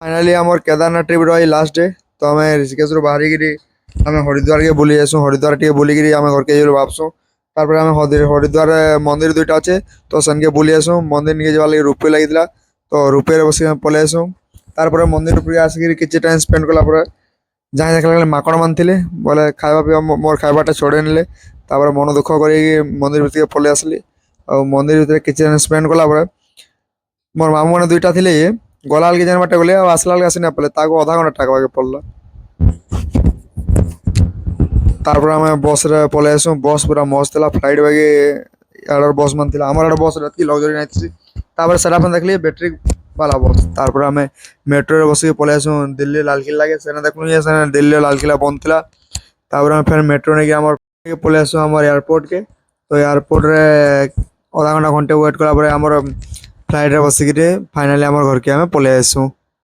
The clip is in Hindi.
फाइनाली आमर केदारनाथ ट्रिप रही लास्ट डे। तो आम ऋषिकेश बाहरी आम हरिद्वार के बुली जासूँ। हरिद्वार टे बुलिकी आम घर के भावसुँ। तारपर आम हरिद्वार मंदिर दुईटा अच्छे तो सेनके बुली आसूँ। मंदिर निके जवार लगे रुपये लगी तो रुपये बस पलि आसूँ। तारपर मंदिर उपरे आसिक किसी टाइम स्पेंड कला जहाँ देखा माकड़ मान थे बोले खावा पीवा मोर खावाटा छोड़े ने। मन दुख कर मंदिर भितर पलि आसली। और मंदिर भितर किसी टाइम स्पेंड कला मोर मामू मैंने दुईटा थे गला बेल जान बाटे गले आसला बेल आसी ना पाले अधा घंटा टाका पड़ला। तारपर आम बस रे पलि आसू। बस पूरा मस्त था फ्लाइट बागे यार बस मान थी आम बस रात लग्जरी नहीं। तापर से देखली बैटेरी वाला बस। तारपर आम मेट्रो रे बस पलि आसू दिल्ली लालकिला के सेना देखलु से दिल्ली लालकिला बंद था। तापर आम फिर मेट्रो नहीं आम पलि आसू आम एयरपोर्ट के। तो एयरपोर्ट रे आधा घंटा घंटे वेट कला आम फ्लाइट रे बसिक फाइनाली आम घर के आम पलि आसू।